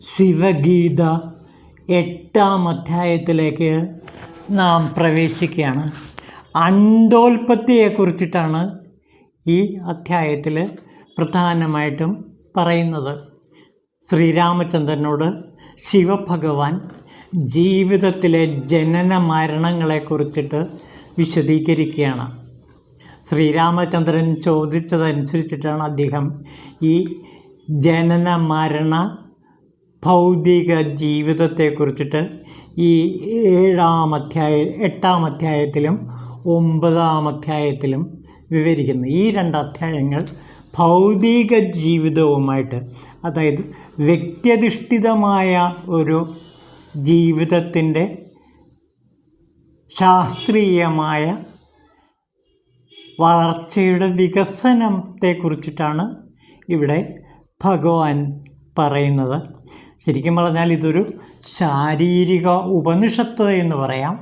ശിവഗീത 8-ാം അധ്യായത്തിലേക്ക് നാം പ്രവേശിക്കുകയാണ്. അണ്ഡോൽപത്തിയെക്കുറിച്ചിട്ടാണ് ഈ അധ്യായത്തിൽ പ്രധാനമായിട്ടും പറയുന്നത്. ശ്രീരാമചന്ദ്രനോട് ശിവഭഗവാൻ ജീവിതത്തിലെ ജനന മരണങ്ങളെക്കുറിച്ചിട്ട് വിശദീകരിക്കുകയാണ്. ശ്രീരാമചന്ദ്രൻ ചോദിച്ചതനുസരിച്ചിട്ടാണ് അദ്ദേഹം ഈ ജനന മരണ ഭൗതിക ജീവിതത്തെക്കുറിച്ചിട്ട് ഈ 8-ാം അധ്യായത്തിലും 9-ാം അധ്യായത്തിലും വിവരിക്കുന്നു. ഈ 2 അധ്യായങ്ങൾ ഭൗതിക ജീവിതവുമായിട്ട്, അതായത് വ്യക്തിയധിഷ്ഠിതമായ ഒരു ജീവിതത്തിൻ്റെ ശാസ്ത്രീയമായ വളർച്ചയുടെ വികസനത്തെക്കുറിച്ചിട്ടാണ് ഇവിടെ ഭഗവാൻ പറയുന്നത്. ശരിക്കും പറഞ്ഞാൽ ഇതൊരു ശാരീരിക ഉപനിഷത്ത് എന്ന് പറയാം.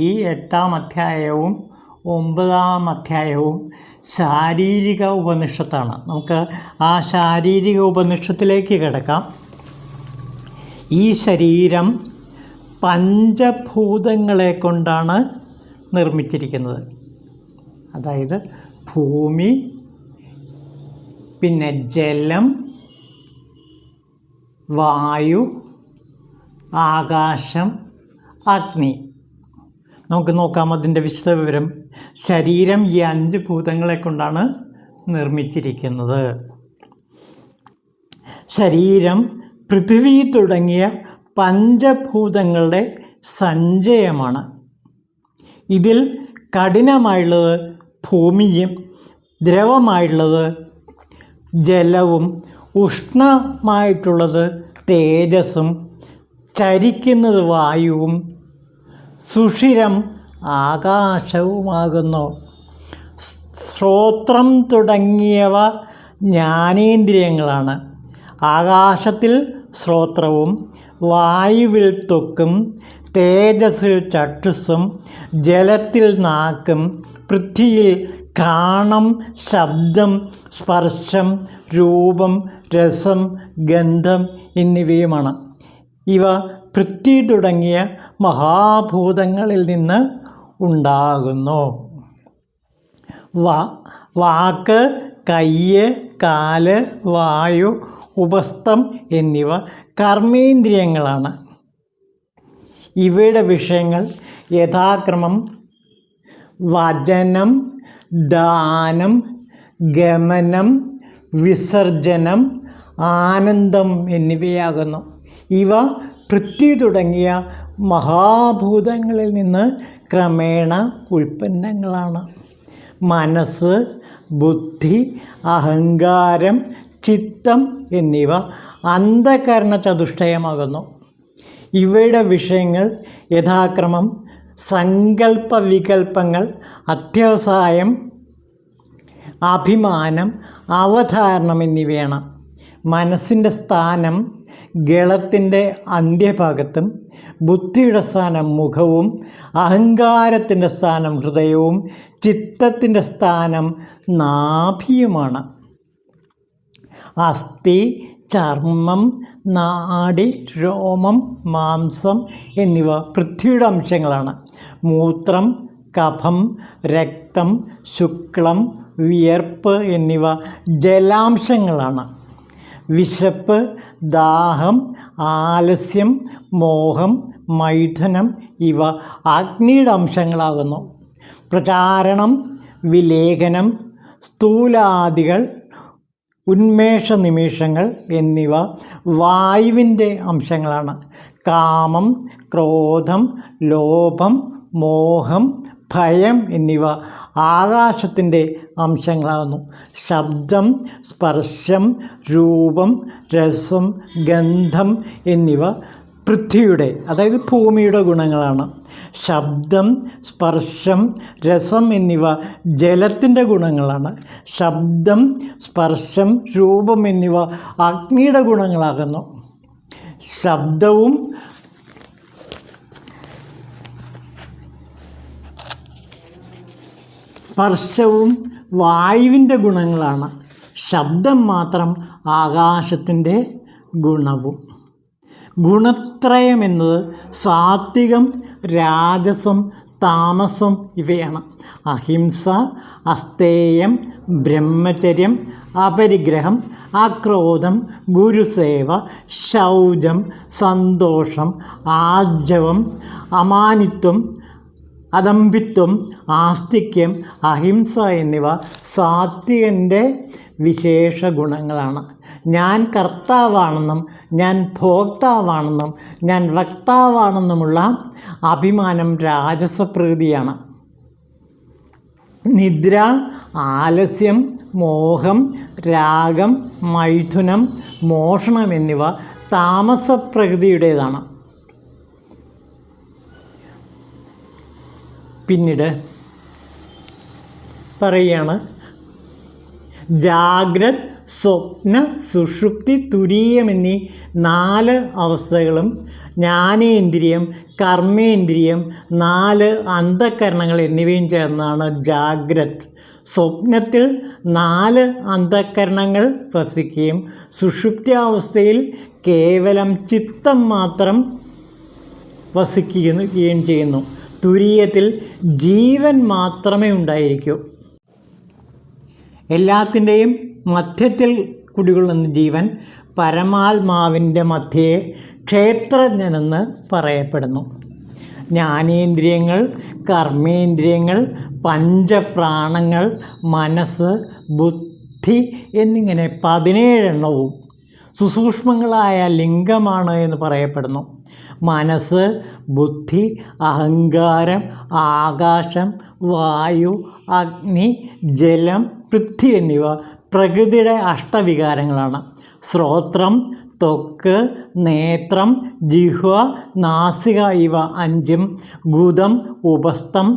ഈ 8-ാം അധ്യായവും 9-ാം അധ്യായവും ശാരീരിക ഉപനിഷത്താണ്. നമുക്ക് ആ ശാരീരിക ഉപനിഷത്തിലേക്ക് കിടക്കാം. ഈ ശരീരം പഞ്ചഭൂതങ്ങളെ കൊണ്ടാണ് നിർമ്മിച്ചിരിക്കുന്നത്. അതായത് ഭൂമി, പിന്നെ ജലം, വായു, ആകാശം, അഗ്നി. നമുക്ക് നോക്കാം അതിൻ്റെ വിശദവിവരം. ശരീരം ഈ 5 ഭൂതങ്ങളെ കൊണ്ടാണ് നിർമ്മിച്ചിരിക്കുന്നത്. ശരീരം പൃഥ്വി തുടങ്ങിയ പഞ്ചഭൂതങ്ങളുടെ സഞ്ചയമാണ്. ഇതിൽ കഠിനമായുള്ളത് ഭൂമിയും, ദ്രവമായിട്ടുള്ളത് ജലവും, ഉഷ്ണമായിട്ടുള്ളത് തേജസ്സും, ചരിക്കുന്നത് വായുവും, സുഷിരം ആകാശവുമാകുന്നു. ശ്രോത്രം തുടങ്ങിയവ ജ്ഞാനേന്ദ്രിയങ്ങളാണ്. ആകാശത്തിൽ ശ്രോത്രവും, വായുവിൽ ത്വക്കും, തേജസ്സിൽ ചക്ഷുസ്സും, ജലത്തിൽ നാക്കും, പൃഥ്വിയിൽ ഘ്രാണം, ശബ്ദം, സ്പർശം, രൂപം, രസം, ഗന്ധം എന്നിവയുമാണ്. ഇവ പൃഥ്വി തുടങ്ങിയ മഹാഭൂതങ്ങളിൽ നിന്ന് ഉണ്ടാകുന്നു. വാക്ക്, കയ്യ്, കാല്, വായു, ഉപസ്ഥം എന്നിവ കർമ്മേന്ദ്രിയങ്ങളാണ്. ഇവയുടെ വിഷയങ്ങൾ യഥാക്രമം വചനം, ദാനം, ഗമനം, വിസർജനം, ആനന്ദം എന്നിവയാകുന്നു. ഇവ പൃഥ്വി തുടങ്ങിയ മഹാഭൂതങ്ങളിൽ നിന്ന് ക്രമേണ ഉൽപ്പന്നങ്ങളാണ്. മനസ്സ്, ബുദ്ധി, അഹങ്കാരം, ചിത്തം എന്നിവ അന്ധകരണ ചതുഷ്ടയമാകുന്നു. ഇവയുടെ വിഷയങ്ങൾ യഥാക്രമം സങ്കല്പ വികല്പങ്ങൾ, അധ്യവസായം, അഭിമാനം, അവധാരണം എന്നിവയാണ്. മനസ്സിൻ്റെ സ്ഥാനം ഗളത്തിൻ്റെ അന്ത്യഭാഗത്തും, ബുദ്ധിയുടെ സ്ഥാനം മുഖവും, അഹങ്കാരത്തിൻ്റെ സ്ഥാനം ഹൃദയവും, ചിത്തത്തിൻ്റെ സ്ഥാനം നാഭിയുമാണ്. അസ്ഥി, ചർമ്മം, നാഡി, രോമം, മാംസം എന്നിവ പൃഥ്വിയുടെ അംശങ്ങളാണ്. മൂത്രം, കഫം, രക്തം, ശുക്ലം, വിയർപ്പ് എന്നിവ ജലാംശങ്ങളാണ്. വിശപ്പ്, ദാഹം, ആലസ്യം, മോഹം, മൈഥുനം ഇവ അഗ്നിയുടെ അംശങ്ങളാകുന്നു. പ്രചാരണം, വിലേഖനം, സ്ഥൂലാദികൾ, ഉന്മേഷ നിമിഷങ്ങൾ എന്നിവ വായുവിൻ്റെ അംശങ്ങളാണ്. കാമം, ക്രോധം, ലോഭം, മോഹം, ഭയം എന്നിവ ആകാശത്തിൻ്റെ അംശങ്ങളാകുന്നു. ശബ്ദം, സ്പർശം, രൂപം, രസം, ഗന്ധം എന്നിവ പൃഥ്വിയുടെ, അതായത് ഭൂമിയുടെ ഗുണങ്ങളാണ്. ശബ്ദം, സ്പർശം, രസം എന്നിവ ജലത്തിൻ്റെ ഗുണങ്ങളാണ്. ശബ്ദം, സ്പർശം, രൂപം എന്നിവ അഗ്നിയുടെ ഗുണങ്ങളാകുന്നു. ശബ്ദവും സ്പർശവും വായുവിൻ്റെ ഗുണങ്ങളാണ്. ശബ്ദം മാത്രം ആകാശത്തിൻ്റെ ഗുണവും. ഗുണത്രയം എന്നത് സാത്വികം, രാജസം, താമസം ഇവയാണ്. അഹിംസ, അസ്തേയം, ബ്രഹ്മചര്യം, അപരിഗ്രഹം, അക്രോധം, ഗുരുസേവ, ശൗചം, സന്തോഷം, ആർജവം, അമാനിത്വം, അദംഭിത്വം, ആസ്തിക്യം, അഹിംസ എന്നിവ സാത്വികൻ്റെ വിശേഷ ഗുണങ്ങളാണ്. ഞാൻ കർത്താവാണെന്നും ഞാൻ ഭോക്താവാണെന്നും ഞാൻ വക്താവാണെന്നുമുള്ള അഭിമാനം രാജസപ്രകൃതിയാണ്. നിദ്ര, ആലസ്യം, മോഹം, രാഗം, മൈഥുനം, മോഷണം എന്നിവ താമസപ്രകൃതിയുടേതാണ്. പിന്നീട് പറയുകയാണ്, ജാഗ്രത്, സ്വപ്ന, സുഷുപ്തി, തുരീയം എന്നീ 4 അവസ്ഥകളും ജ്ഞാനേന്ദ്രിയം, കർമ്മേന്ദ്രിയം, 4 അന്ധഃകരണങ്ങൾ എന്നിവയും ചേർന്നാണ് ജാഗ്രത്. സ്വപ്നത്തിൽ 4 അന്ധഃകരണങ്ങൾ വസിക്കുകയും സുഷുപ്ത്യാവസ്ഥയിൽ കേവലം ചിത്തം മാത്രം വസിക്കുകയും ചെയ്യുന്നു. തുരീയത്തിൽ ജീവൻ മാത്രമേ ഉണ്ടായിരിക്കൂ. എല്ലാത്തിൻ്റെയും മധ്യത്തിൽ കുടികൊള്ളുന്ന ജീവൻ പരമാത്മാവിൻ്റെ മധ്യേ ക്ഷേത്രജ്ഞനെന്ന് പറയപ്പെടുന്നു. ജ്ഞാനേന്ദ്രിയങ്ങൾ, കർമ്മേന്ദ്രിയങ്ങൾ, പഞ്ചപ്രാണങ്ങൾ, മനസ്സ്, ബുദ്ധി എന്നിങ്ങനെ 17 സുസൂക്ഷ്മങ്ങളായ ലിംഗമാണ് എന്ന് പറയപ്പെടുന്നു. മനസ്സ്, ബുദ്ധി, അഹങ്കാരം, ആകാശം, വായു, അഗ്നി, ജലം, പൃഥ്വി എന്നിവ പ്രകൃതിയുടെ അഷ്ടവികാരങ്ങളാണ്. ശ്രോത്രം, ത്വക്ക്, നേത്രം, ജിഹ്വ, നാസിക ഇവ 5, ഗുദം, ഉപസ്ഥം,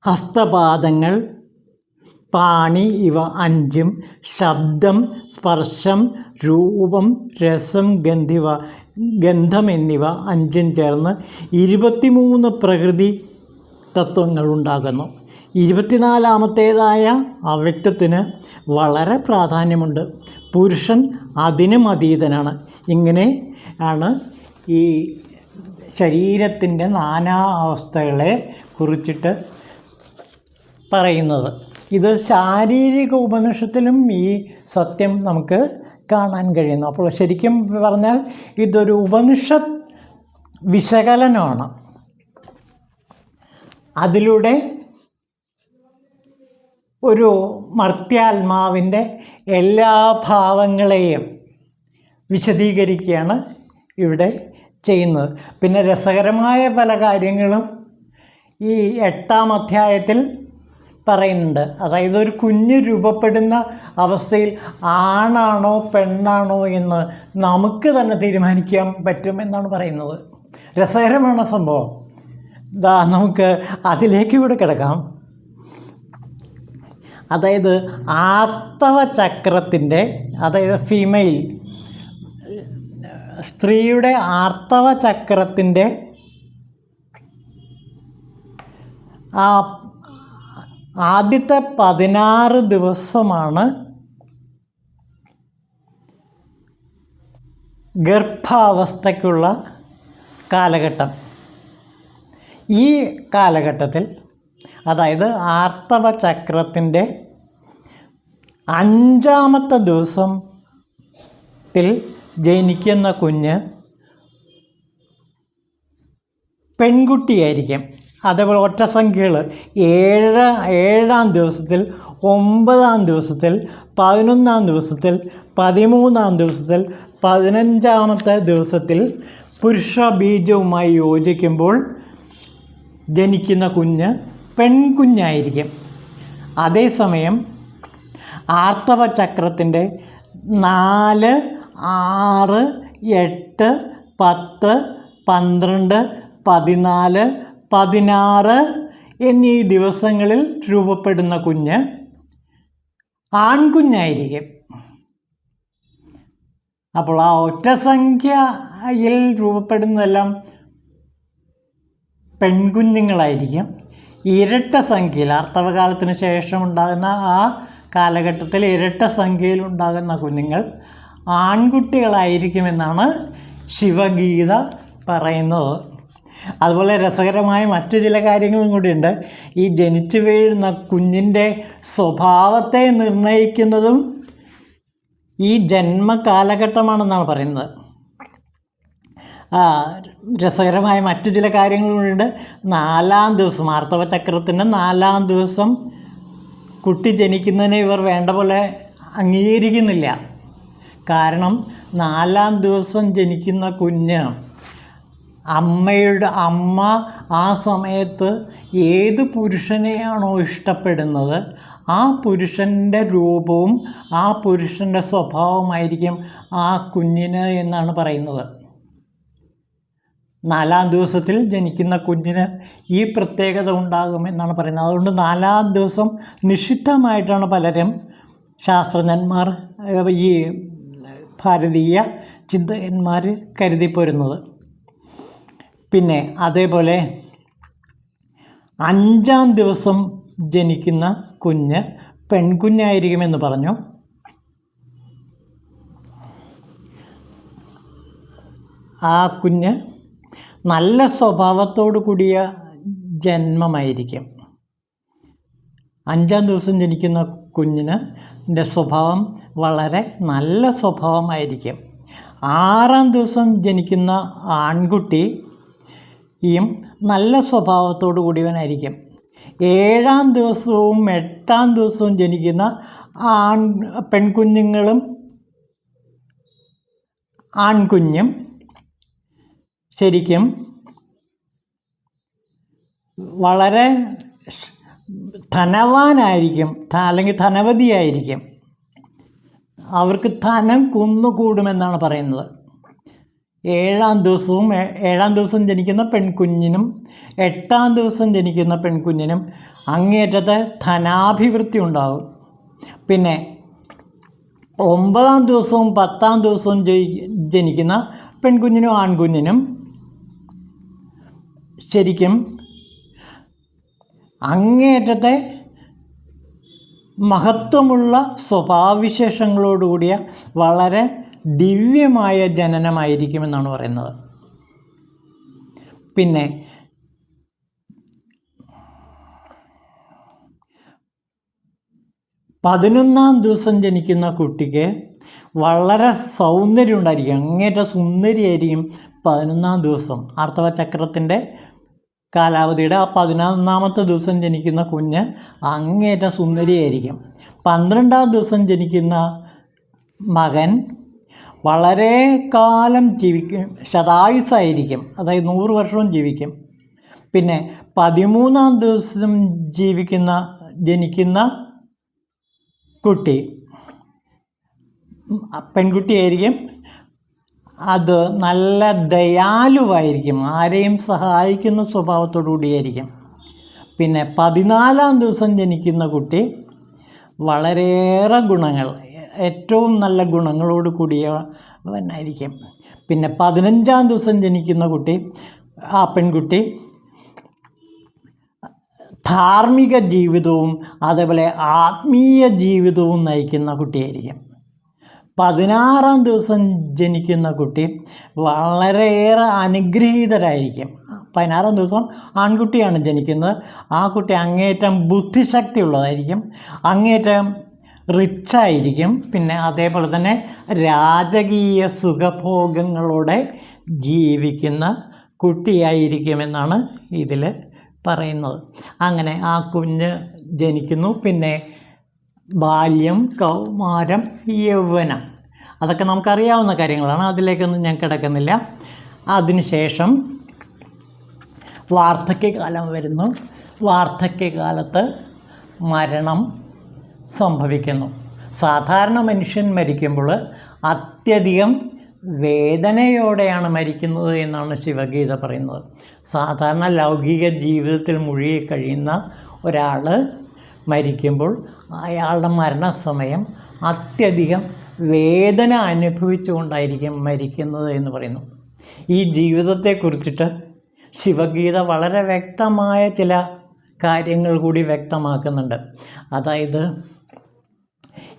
ഹസ്തപാദങ്ങൾ, പാണി ഇവ 5, ശബ്ദം, സ്പർശം, രൂപം, രസം, ഗന്ധം എന്നിവ 5 ചേർന്ന് 23 പ്രകൃതി തത്വങ്ങളുണ്ടാകുന്നു. 24ാമത്തേതായ അവ്യക്തത്തിന് വളരെ പ്രാധാന്യമുണ്ട്. പുരുഷൻ അതിനും അതീതനാണ്. ഇങ്ങനെ ആണ് ഈ ശരീരത്തിൻ്റെ നാനാ അവസ്ഥകളെ കുറിച്ചിട്ട് പറയുന്നത്. ഇത് ശാരീരിക ഉപനിഷത്തിലും ഈ സത്യം നമുക്ക് കാണാൻ കഴിയുന്നു. അപ്പോൾ ശരിക്കും പറഞ്ഞാൽ ഇതൊരു ഉപനിഷത്ത് വിശകലനമാണ്. അതിലൂടെ ഒരു മർത്യാത്മാവിൻ്റെ എല്ലാ ഭാവങ്ങളെയും വിശദീകരിക്കുകയാണ് ഇവിടെ ചെയ്യുന്നത്. പിന്നെ രസകരമായ പല കാര്യങ്ങളും ഈ 8ാം അധ്യായത്തിൽ പറയുന്നുണ്ട്. അതായത് ഒരു കുഞ്ഞ് രൂപപ്പെടുന്ന അവസ്ഥയിൽ ആണാണോ പെണ്ണാണോ എന്ന് നമുക്ക് തന്നെ തീരുമാനിക്കാൻ പറ്റും എന്നാണ് പറയുന്നത്. രസകരമാണ് സംഭവം. നമുക്ക് അതിലേക്ക് കൂടെ കിടക്കാം. അതായത് ആർത്തവ ചക്രത്തിൻ്റെ, അതായത് ഫീമെയിൽ സ്ത്രീയുടെ ആർത്തവ ചക്രത്തിൻ്റെ ആദ്യത്തെ 16 ദിവസമാണ് ഗർഭാവസ്ഥയ്ക്കുള്ള കാലഘട്ടം. ഈ കാലഘട്ടത്തിൽ, അതായത് ആർത്തവ ചക്രത്തിൻ്റെ 5ാമത്തെ ദിവസത്തിൽ ജനിക്കുന്ന കുഞ്ഞ് പെൺകുട്ടിയായിരിക്കും. അതേപോലെ ഒറ്റസംഖ്യകൾ 7ാം ദിവസത്തിൽ, 9ാം ദിവസത്തിൽ, 11ാം ദിവസത്തിൽ, 13ാം ദിവസത്തിൽ, 15ാമത്തെ ദിവസത്തിൽ പുരുഷ ബീജവുമായി യോജിക്കുമ്പോൾ ജനിക്കുന്ന കുഞ്ഞ് പെൺകുഞ്ഞായിരിക്കും. അതേസമയം ആർത്തവ ചക്രത്തിൻ്റെ 4, 6, 8, 10, 12, 14, 16 എന്നീ ദിവസങ്ങളിൽ രൂപപ്പെടുന്ന കുഞ്ഞ് ആൺകുഞ്ഞായിരിക്കും. അപ്പോൾ ആ ഒറ്റസംഖ്യയിൽ രൂപപ്പെടുന്നതെല്ലാം പെൺകുഞ്ഞുങ്ങളായിരിക്കും. ഇരട്ട സംഖ്യയിൽ, ആർത്തവകാലത്തിന് ശേഷം ഉണ്ടാകുന്ന ആ കാലഘട്ടത്തിൽ ഇരട്ട സംഖ്യയിൽ ഉണ്ടാകുന്ന കുഞ്ഞുങ്ങൾ ആൺകുട്ടികളായിരിക്കുമെന്നാണ് ശിവഗീത പറയുന്നത്. അതുപോലെ രസകരമായ മറ്റു ചില കാര്യങ്ങളും കൂടിയുണ്ട്. ഈ ജനിച്ചു വീഴുന്ന കുഞ്ഞിൻ്റെ സ്വഭാവത്തെ നിർണ്ണയിക്കുന്നതും ഈ ജന്മകാലഘട്ടമാണെന്നാണ് പറയുന്നത്. രസകരമായ മറ്റു ചില കാര്യങ്ങളുണ്ട്. 4-ാം ദിവസം, ആർത്തവചക്രത്തിൻ്റെ 4-ാം ദിവസം കുട്ടി ജനിക്കുന്നതിനെ ഇവർ വേണ്ട പോലെ അംഗീകരിക്കുന്നില്ല. കാരണം 4-ാം ദിവസം ജനിക്കുന്ന കുഞ്ഞ് അമ്മ ആ സമയത്ത് ഏത് പുരുഷനെയാണോ ഇഷ്ടപ്പെടുന്നത് ആ പുരുഷൻ്റെ രൂപവും ആ പുരുഷൻ്റെ സ്വഭാവമായിരിക്കും ആ കുഞ്ഞിന് എന്നാണ് പറയുന്നത്. 4-ാം ദിവസത്തിൽ ജനിക്കുന്ന കുഞ്ഞിന് ഈ പ്രത്യേകത ഉണ്ടാകുമെന്നാണ് പറയുന്നത്. അതുകൊണ്ട് 4-ാം ദിവസം നിഷിദ്ധമായിട്ടാണ് പലരും ശാസ്ത്രജ്ഞന്മാർ, ഈ ഭാരതീയ ചിന്തകന്മാർ കരുതിപ്പോരുന്നത്. പിന്നെ അതേപോലെ 5-ാം ദിവസം ജനിക്കുന്ന കുഞ്ഞ് പെൺകുഞ്ഞായിരിക്കുമെന്ന് പറഞ്ഞു. ആ കുഞ്ഞ് നല്ല സ്വഭാവത്തോടു കൂടിയ ജന്മമായിരിക്കും. 5-ാം ദിവസം ജനിക്കുന്ന കുഞ്ഞിൻ്റെ സ്വഭാവം വളരെ നല്ല സ്വഭാവമായിരിക്കും. 6-ാം ദിവസം ജനിക്കുന്ന ആൺകുട്ടിയും നല്ല സ്വഭാവത്തോടു കൂടിയവനായിരിക്കും. 7-ാം ദിവസവും 8-ാം ദിവസവും ജനിക്കുന്ന പെൺകുഞ്ഞുങ്ങളും ആൺകുഞ്ഞും ശരിക്കും വളരെ ധനവാനായിരിക്കും, അല്ലെങ്കിൽ ധനവതിയായിരിക്കും. അവർക്ക് ധനം കുന്നുകൂടുമെന്നാണ് പറയുന്നത്. 7-ാം ദിവസം ജനിക്കുന്ന പെൺകുഞ്ഞിനും 8-ാം ദിവസം ജനിക്കുന്ന പെൺകുഞ്ഞിനും അങ്ങേയറ്റത്തെ ധനാഭിവൃദ്ധി ഉണ്ടാകും. പിന്നെ 9-ാം ദിവസവും 10-ാം ദിവസവും ജനിക്കുന്ന പെൺകുഞ്ഞിനും ആൺകുഞ്ഞിനും ശരിക്കും അങ്ങേയറ്റത്തെ മഹത്വമുള്ള സ്വഭാവവിശേഷങ്ങളോടുകൂടിയ വളരെ ദിവ്യമായ ജനനമായിരിക്കുമെന്നാണ് പറയുന്നത്. പിന്നെ 11-ാം ദിവസം ജനിക്കുന്ന കുട്ടിക്ക് വളരെ സൗന്ദര്യം ഉണ്ടായിരിക്കും, അങ്ങേറ്റ സുന്ദരിയായിരിക്കും. 11-ാം ദിവസം ആർത്തവചക്രത്തിൻ്റെ കാലാവധിയുടെ 11-ാമത്തെ ദിവസം ജനിക്കുന്ന കുഞ്ഞ് അങ്ങേറ്റ സുന്ദരിയായിരിക്കും. 12-ാം ദിവസം ജനിക്കുന്ന മകൻ വളരെ കാലം ജീവിക്കും, ശതായുസ്സായിരിക്കും, അതായത് 100 വർഷവും ജീവിക്കും. പിന്നെ 13-ാം ദിവസം ജനിക്കുന്ന കുട്ടി പെൺകുട്ടിയായിരിക്കും. അത് നല്ല ദയാലുവായിരിക്കും, ആരെയും സഹായിക്കുന്ന സ്വഭാവത്തോടു കൂടിയായിരിക്കും. പിന്നെ 14-ാം ദിവസം ജനിക്കുന്ന കുട്ടി വളരെയേറെ ഗുണങ്ങൾ, ഏറ്റവും നല്ല ഗുണങ്ങളോട് കൂടിയവനായിരിക്കും. പിന്നെ 15-ാം ദിവസം ജനിക്കുന്ന പെൺകുട്ടി ധാർമ്മിക ജീവിതവും അതേപോലെ ആത്മീയ ജീവിതവും നയിക്കുന്ന കുട്ടിയായിരിക്കും. 16-ാം ദിവസം ജനിക്കുന്ന കുട്ടി വളരെയേറെ അനുഗ്രഹീതരായിരിക്കും. 16-ാം ദിവസം ആൺകുട്ടിയാണ് ജനിക്കുന്നത്. ആ കുട്ടി അങ്ങേയറ്റം ബുദ്ധിശക്തി ഉള്ളതായിരിക്കും, അങ്ങേയറ്റം റിച്ചായിരിക്കും. പിന്നെ അതേപോലെ തന്നെ രാജകീയ സുഖഭോഗങ്ങളോടെ ജീവിക്കുന്ന കുട്ടിയായിരിക്കുമെന്നാണ് ഇതിൽ പറയുന്നത്. അങ്ങനെ ആ കുഞ്ഞ് ജനിക്കുന്നു. പിന്നെ ബാല്യം, കൗമാരം, യൗവനം, അതൊക്കെ നമുക്കറിയാവുന്ന കാര്യങ്ങളാണ്, അതിലേക്കൊന്നും ഞാൻ കിടക്കുന്നില്ല. അതിനുശേഷം വാർദ്ധക്യകാലം വരുന്നു. വാർദ്ധക്യകാലത്ത് മരണം സംഭവിക്കുന്നു. സാധാരണ മനുഷ്യൻ മരിക്കുമ്പോൾ അത്യധികം വേദനയോടെയാണ് മരിക്കുന്നത് എന്നാണ് ശിവഗീത പറയുന്നത്. സാധാരണ ലൗകിക ജീവിതത്തിൽ മുഴുകി കഴിയുന്ന ഒരാൾ മരിക്കുമ്പോൾ അയാളുടെ മരണസമയം അത്യധികം വേദന അനുഭവിച്ചുകൊണ്ടായിരിക്കും മരിക്കുന്നത് എന്ന് പറയുന്നു. ഈ ജീവിതത്തെക്കുറിച്ചിട്ട് ശിവഗീത വളരെ വ്യക്തമായ ചില കാര്യങ്ങൾ കൂടി വ്യക്തമാക്കുന്നുണ്ട്. അതായത്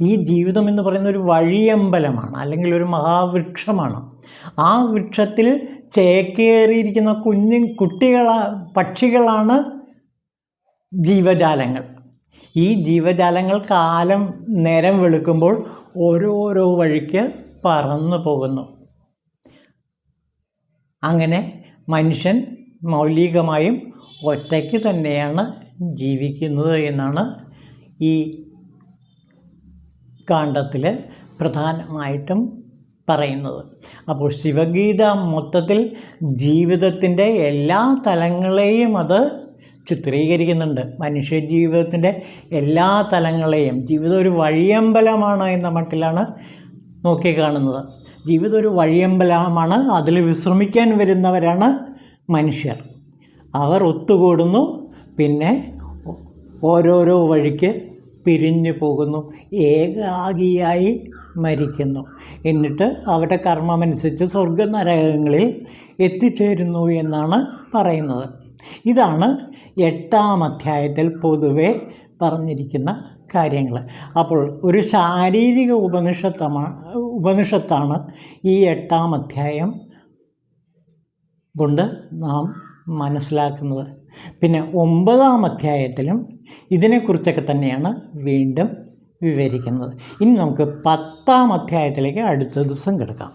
ഈ ജീവിതം എന്ന് പറയുന്ന ഒരു വഴിയമ്പലമാണ്, അല്ലെങ്കിൽ ഒരു മഹാവൃക്ഷമാണ്. ആ വൃക്ഷത്തിൽ ചേക്കേറിയിരിക്കുന്ന പക്ഷികളാണ് ജീവജാലങ്ങൾ. ഈ ജീവജാലങ്ങൾ കാലം നേരം വെളുക്കുമ്പോൾ ഓരോരോ വഴിക്ക് പറന്നു പോകുന്നു. അങ്ങനെ മനുഷ്യൻ മൗലികമായും ഒറ്റയ്ക്ക് തന്നെയാണ് ജീവിക്കുന്നത് എന്നാണ് ഈ കാണ്ഡത്തിൽ പ്രധാനമായിട്ടും പറയുന്നത്. അപ്പോൾ ശിവഗീത മൊത്തത്തിൽ ജീവിതത്തിൻ്റെ എല്ലാ തലങ്ങളെയും അത് ചിത്രീകരിക്കുന്നുണ്ട്. മനുഷ്യജീവിതത്തിൻ്റെ എല്ലാ തലങ്ങളെയും. ജീവിതം ഒരു വഴിയമ്പലമാണ് എന്ന മട്ടിലാണ് നോക്കിക്കാണുന്നത്. ജീവിതം ഒരു വഴിയമ്പലമാണ്. അതിൽ വിശ്രമിക്കാൻ വരുന്നവരാണ് മനുഷ്യർ. അവർ ഒത്തുകൂടുന്നു, പിന്നെ ഓരോരോ വഴിക്ക് പിരിഞ്ഞു പോകുന്നു, ഏകാഗിയായി മരിക്കുന്നു. എന്നിട്ട് അവരുടെ കർമ്മമനുസരിച്ച് സ്വർഗനരകങ്ങളിൽ എത്തിച്ചേരുന്നു എന്നാണ് പറയുന്നത്. ഇതാണ് 8-ാം അധ്യായത്തിൽ പൊതുവെ പറഞ്ഞിരിക്കുന്ന കാര്യങ്ങൾ. അപ്പോൾ ഒരു ശാരീരിക ഉപനിഷത്താണ് ഈ 8-ാം അധ്യായം കൊണ്ട് നാം മനസ്സിലാക്കുന്നത്. പിന്നെ 9-ാം അധ്യായത്തിലും ഇതിനെക്കുറിച്ചൊക്കെ തന്നെയാണ് വീണ്ടും വിവരിക്കുന്നത്. ഇനി നമുക്ക് 10-ാം അധ്യായത്തിലേക്ക് അടുത്ത ദിവസം കിടക്കാം.